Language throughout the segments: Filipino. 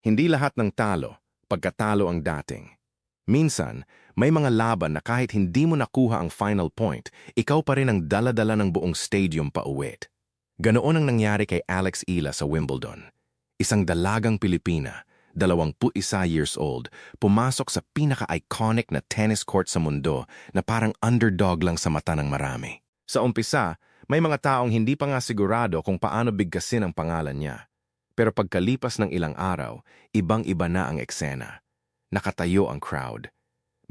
Hindi lahat ng talo, pagkatalo ang dating. Minsan, may mga laban na kahit hindi mo nakuha ang final point, ikaw pa rin ang dala-dala ng buong stadium pauwit. Ganoon ang nangyari kay Alex Ila sa Wimbledon. Isang dalagang Pilipina, 21 years old, pumasok sa pinaka-iconic na tennis court sa mundo na parang underdog lang sa mata ng marami. Sa umpisa, may mga taong hindi pa nga sigurado kung paano bigkasin ang pangalan niya. Pero pagkalipas ng ilang araw, ibang-iba na ang eksena. Nakatayo ang crowd.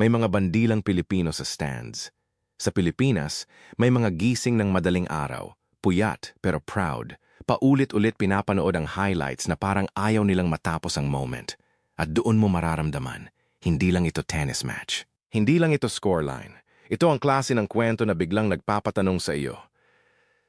May mga bandilang Pilipino sa stands. Sa Pilipinas, may mga gising ng madaling araw, puyat pero proud. Paulit-ulit pinapanood ang highlights na parang ayaw nilang matapos ang moment. At doon mo mararamdaman, hindi lang ito tennis match. Hindi lang ito scoreline. Ito ang klase ng kwento na biglang nagpapatanong sa iyo.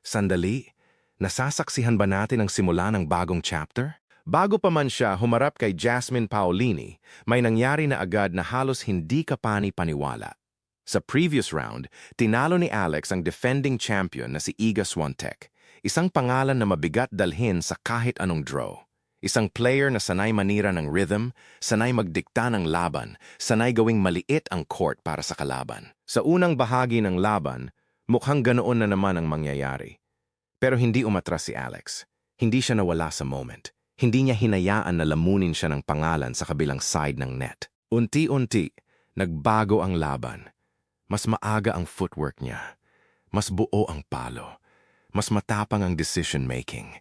Sandali, nasasaksihan ba natin ang simula ng bagong chapter? Bago pa man siya humarap kay Jasmine Paolini, may nangyari na agad na halos hindi ka pani-paniwala. Sa previous round, tinalo ni Alex ang defending champion na si Iga Swiatek, isang pangalan na mabigat dalhin sa kahit anong draw. Isang player na sanay manira ng rhythm, sanay magdikta ng laban, sanay gawing maliit ang court para sa kalaban. Sa unang bahagi ng laban, mukhang ganoon na naman ang mangyayari. Pero hindi umatras si Alex. Hindi siya nawala sa moment. Hindi niya hinayaan na lamunin siya ng pangalan sa kabilang side ng net. Unti-unti, nagbago ang laban. Mas maaga ang footwork niya. Mas buo ang palo. Mas matapang ang decision-making.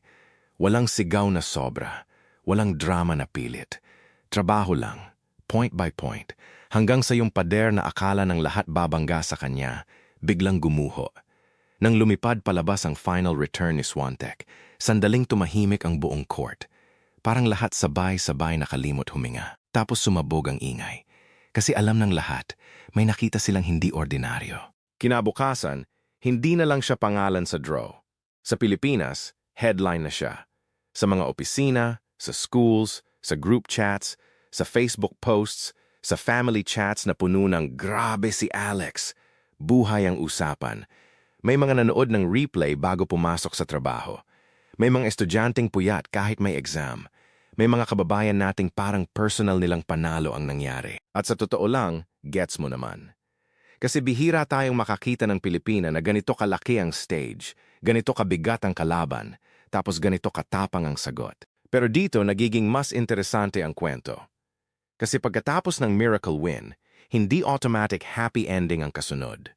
Walang sigaw na sobra. Walang drama na pilit. Trabaho lang, point by point, hanggang sa yung pader na akala ng lahat babangga sa kanya, biglang gumuho. Nang lumipad palabas ang final return ni Swiatek, sandaling tumahimik ang buong court. Parang lahat sabay-sabay nakalimot huminga. Tapos sumabog ang ingay. Kasi alam ng lahat, may nakita silang hindi ordinaryo. Kinabukasan, hindi na lang siya pangalan sa draw. Sa Pilipinas, headline na siya. Sa mga opisina, sa schools, sa group chats, sa Facebook posts, sa family chats na puno ng grabe si Alex. Buhay ang usapan. May mga nanood ng replay bago pumasok sa trabaho. May mga estudyanteng puyat kahit may exam. May mga kababayan nating parang personal nilang panalo ang nangyari. At sa totoo lang, gets mo naman. Kasi bihira tayong makakita ng Pilipina na ganito kalaki ang stage, ganito kabigat ang kalaban, tapos ganito katapang ang sagot. Pero dito nagiging mas interesante ang kwento. Kasi pagkatapos ng miracle win, hindi automatic happy ending ang kasunod.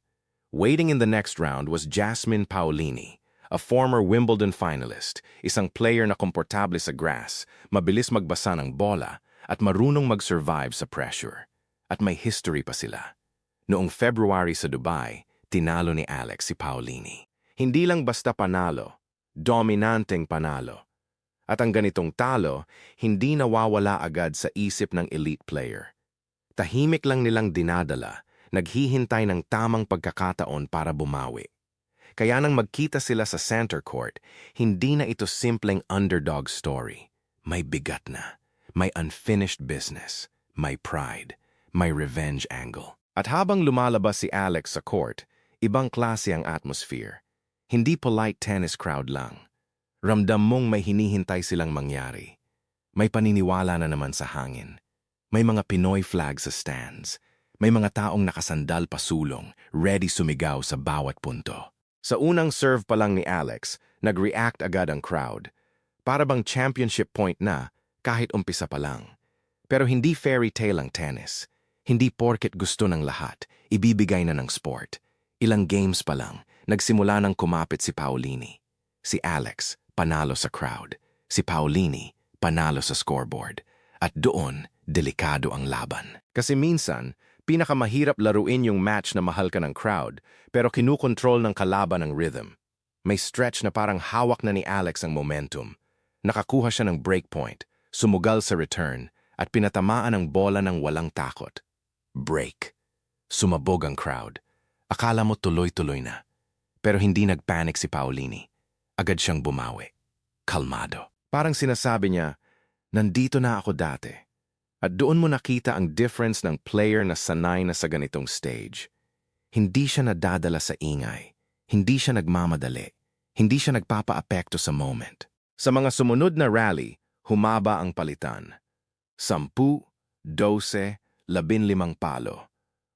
Waiting in the next round was Jasmine Paolini, a former Wimbledon finalist, isang player na komportable sa grass, mabilis magbasa ng bola, at marunong mag-survive sa pressure. At may history pa sila. Noong February sa Dubai, tinalo ni Alex si Paolini. Hindi lang basta panalo, dominanteng panalo. At ang ganitong talo, hindi nawawala agad sa isip ng elite player. Tahimik lang nilang dinadala, naghihintay ng tamang pagkakataon para bumawi. Kaya nang magkita sila sa center court, hindi na ito simpleng underdog story. May bigat na, may unfinished business, may pride, may revenge angle. At habang lumalabas si Alex sa court, ibang klase ang atmosphere. Hindi polite tennis crowd lang. Ramdam mong may hinihintay silang mangyari. May paniniwala na naman sa hangin. May mga Pinoy flag sa stands. May mga taong nakasandal pasulong, ready sumigaw sa bawat punto. Sa unang serve pa lang ni Alex, nag-react agad ang crowd. Para bang championship point na, kahit umpisa pa lang. Pero hindi fairy tale ang tennis. Hindi porket gusto ng lahat, ibibigay na ng sport. Ilang games pa lang, nagsimula ng kumapit si Paolini. Si Alex, panalo sa crowd. Si Paolini, panalo sa scoreboard. At doon, delikado ang laban. Kasi minsan, pinakamahirap laruin yung match na mahal ka ng crowd, pero kinukontrol ng kalaban ang rhythm. May stretch na parang hawak na ni Alex ang momentum. Nakakuha siya ng breakpoint, sumugal sa return, at pinatamaan ang bola ng walang takot. Break. Sumabog ang crowd. Akala mo tuloy-tuloy na. Pero hindi nagpanic si Paolini. Agad siyang bumawi. Kalmado. Parang sinasabi niya, nandito na ako dati. At doon mo nakita ang difference ng player na sanay na sa ganitong stage. Hindi siya nadadala sa ingay. Hindi siya nagmamadali. Hindi siya nagpapaapekto sa moment. Sa mga sumunod na rally, humaba ang palitan. 10, 12, 15 palo.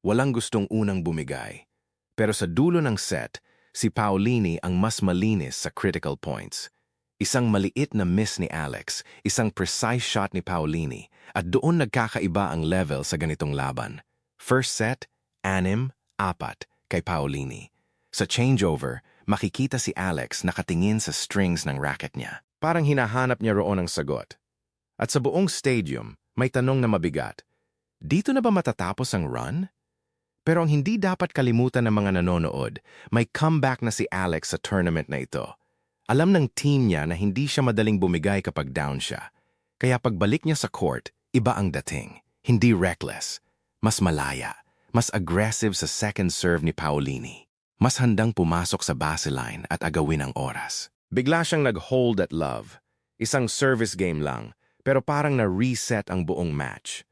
Walang gustong unang bumigay. Pero sa dulo ng set, si Paolini ang mas malinis sa critical points. Isang maliit na miss ni Alex, isang precise shot ni Paolini, at doon nagkakaiba ang level sa ganitong laban. First set, 6-4 kay Paolini. Sa changeover, makikita si Alex nakatingin sa strings ng racket niya. Parang hinahanap niya roon ang sagot. At sa buong stadium, may tanong na mabigat. Dito na ba matatapos ang run? Pero ang hindi dapat kalimutan ng mga nanonood, may comeback na si Alex sa tournament na ito. Alam ng team niya na hindi siya madaling bumigay kapag down siya. Kaya pagbalik niya sa court, iba ang dating. Hindi reckless. Mas malaya. Mas aggressive sa second serve ni Paolini. Mas handang pumasok sa baseline at agawin ang oras. Bigla siyang nag-hold at love. Isang service game lang, pero parang na-reset ang buong match.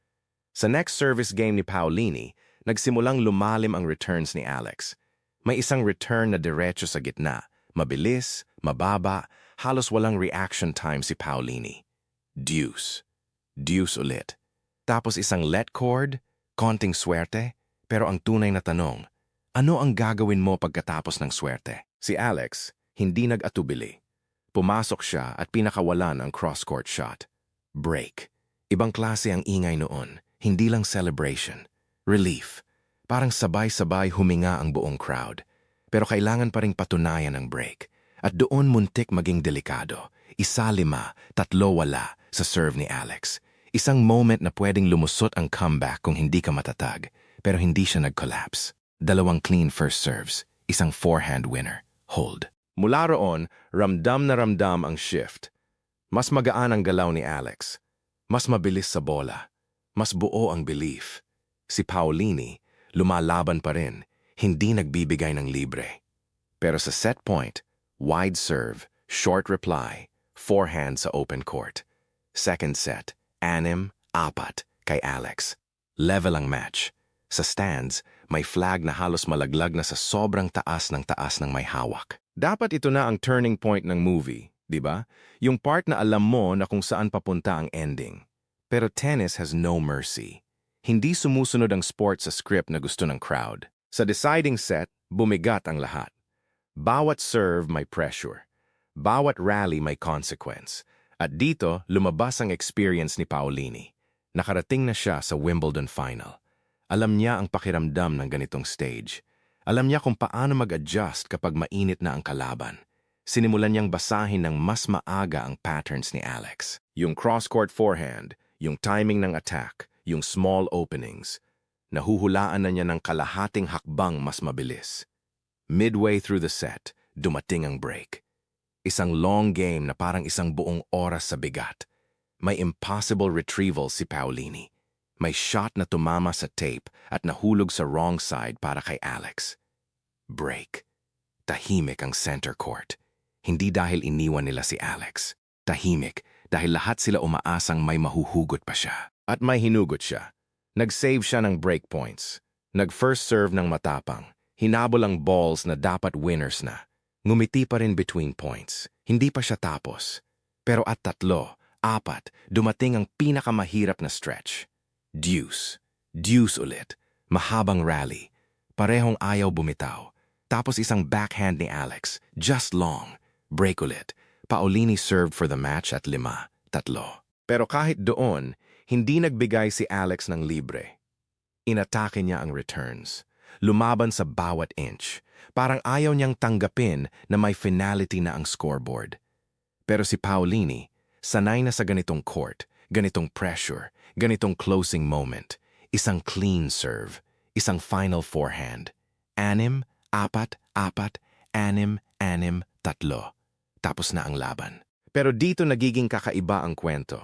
Sa next service game ni Paolini, nagsimulang lumalim ang returns ni Alex. May isang return na diretso sa gitna. Mabilis, mababa, halos walang reaction time si Paolini. Deuce. Deuce ulit. Tapos isang let cord, konting swerte, pero ang tunay na tanong, ano ang gagawin mo pagkatapos ng swerte? Si Alex, hindi nag-atubili. Pumasok siya at pinakawalan ang cross-court shot. Break. Ibang klase ang ingay noon, hindi lang celebration. Relief. Parang sabay-sabay huminga ang buong crowd. Pero kailangan pa ring patunayan ang break. At doon muntik maging delikado. 1-5, 3-wala sa serve ni Alex. Isang moment na pwedeng lumusot ang comeback kung hindi ka matatag. Pero hindi siya nag-collapse. 2 clean first serves. Isang forehand winner. Hold. Mula roon, ramdam na ramdam ang shift. Mas magaan ang galaw ni Alex. Mas mabilis sa bola. Mas buo ang belief. Si Paolini, lumalaban pa rin. Hindi nagbibigay ng libre. Pero sa set point, wide serve, short reply, forehand sa open court. Second set, 6-4 kay Alex. Level ang match. Sa stands, may flag na halos malaglag na sa sobrang taas ng may hawak. Dapat ito na ang turning point ng movie, di ba? Yung part na alam mo na kung saan papunta ang ending. Pero tennis has no mercy. Hindi sumusunod ang sport sa script na gusto ng crowd. Sa deciding set, bumigat ang lahat. Bawat serve may pressure. Bawat rally may consequence. At dito, lumabas ang experience ni Paolini. Nakarating na siya sa Wimbledon final. Alam niya ang pakiramdam ng ganitong stage. Alam niya kung paano mag-adjust kapag mainit na ang kalaban. Sinimulan niyang basahin ng mas maaga ang patterns ni Alex. Yung cross-court forehand, yung timing ng attack, yung small openings. Nahuhulaan na niya ng kalahating hakbang mas mabilis. Midway through the set, dumating ang break. Isang long game na parang isang buong oras sa bigat. May impossible retrieval si Paolini. May shot na tumama sa tape at nahulog sa wrong side para kay Alex. Break. Tahimik ang center court. Hindi dahil iniwan nila si Alex. Tahimik dahil lahat sila umaasang may mahuhugot pa siya. At may hinugot siya. Nag-save siya ng break points. Nag-first serve ng matapang. Hinabol ang balls na dapat winners na. Ngumiti pa rin between points. Hindi pa siya tapos. Pero at 3, 4, dumating ang pinakamahirap na stretch. Deuce. Deuce ulit. Mahabang rally. Parehong ayaw bumitaw. Tapos isang backhand ni Alex. Just long. Break ulit. Paolini served for the match at 5, 3. Pero kahit doon, hindi nagbigay si Alex ng libre. Inatake niya ang returns. Lumaban sa bawat inch. Parang ayaw niyang tanggapin na may finality na ang scoreboard. Pero si Paolini, sanay na sa ganitong court, ganitong pressure, ganitong closing moment. Isang clean serve, isang final forehand. 6, 4, 4, 6, 6, 3. Tapos na ang laban. Pero dito nagiging kakaiba ang kwento.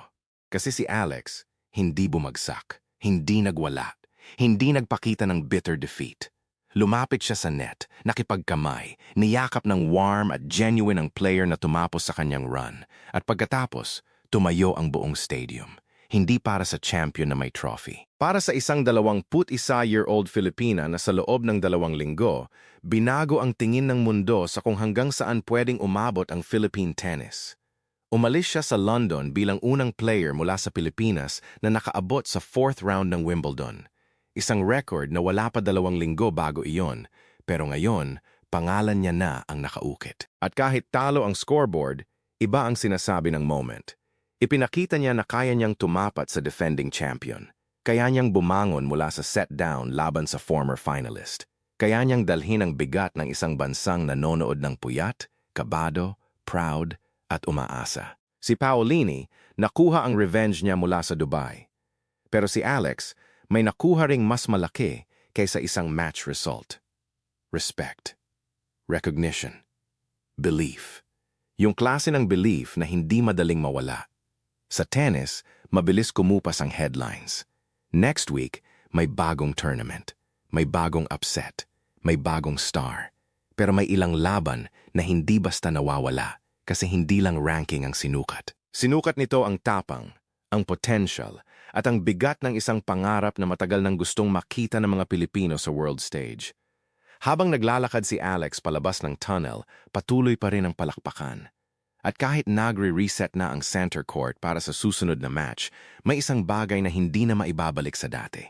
Kasi si Alex, hindi bumagsak, hindi nagwala, hindi nagpakita ng bitter defeat. Lumapit siya sa net, nakipagkamay, niyakap ng warm at genuine ang player na tumapos sa kanyang run. At pagkatapos, tumayo ang buong stadium. Hindi para sa champion na may trophy. Para sa isang 21-year-old Filipina na sa loob ng 2 linggo, binago ang tingin ng mundo sa kung hanggang saan pwedeng umabot ang Philippine tennis. Umalis siya sa London bilang unang player mula sa Pilipinas na nakaabot sa 4th round ng Wimbledon. Isang record na wala pa 2 linggo bago iyon, pero ngayon, pangalan niya na ang nakaukit. At kahit talo ang scoreboard, iba ang sinasabi ng moment. Ipinakita niya na kaya niyang tumapat sa defending champion. Kaya niyang bumangon mula sa set down laban sa former finalist. Kaya niyang dalhin ang bigat ng isang bansang nanonood ng puyat, kabado, proud, at umaasa. Si Paolini, nakuha ang revenge niya mula sa Dubai. Pero si Alex, may nakuha ring mas malaki kaysa isang match result. Respect. Recognition. Belief. Yung klase ng belief na hindi madaling mawala. Sa tennis, mabilis kumupas ang headlines. Next week, may bagong tournament. May bagong upset. May bagong star. Pero may ilang laban na hindi basta nawawala kasi hindi lang ranking ang sinukat. Sinukat nito ang tapang, ang potential, at ang bigat ng isang pangarap na matagal nang gustong makita ng mga Pilipino sa world stage. Habang naglalakad si Alex palabas ng tunnel, patuloy pa rin ang palakpakan. At kahit nagre-reset na ang center court para sa susunod na match, may isang bagay na hindi na maibabalik sa dati.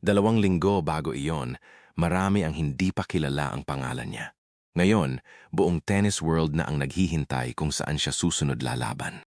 2 linggo bago iyon, marami ang hindi pa kilala ang pangalan niya. Ngayon, buong tennis world na ang naghihintay kung saan siya susunod lalaban.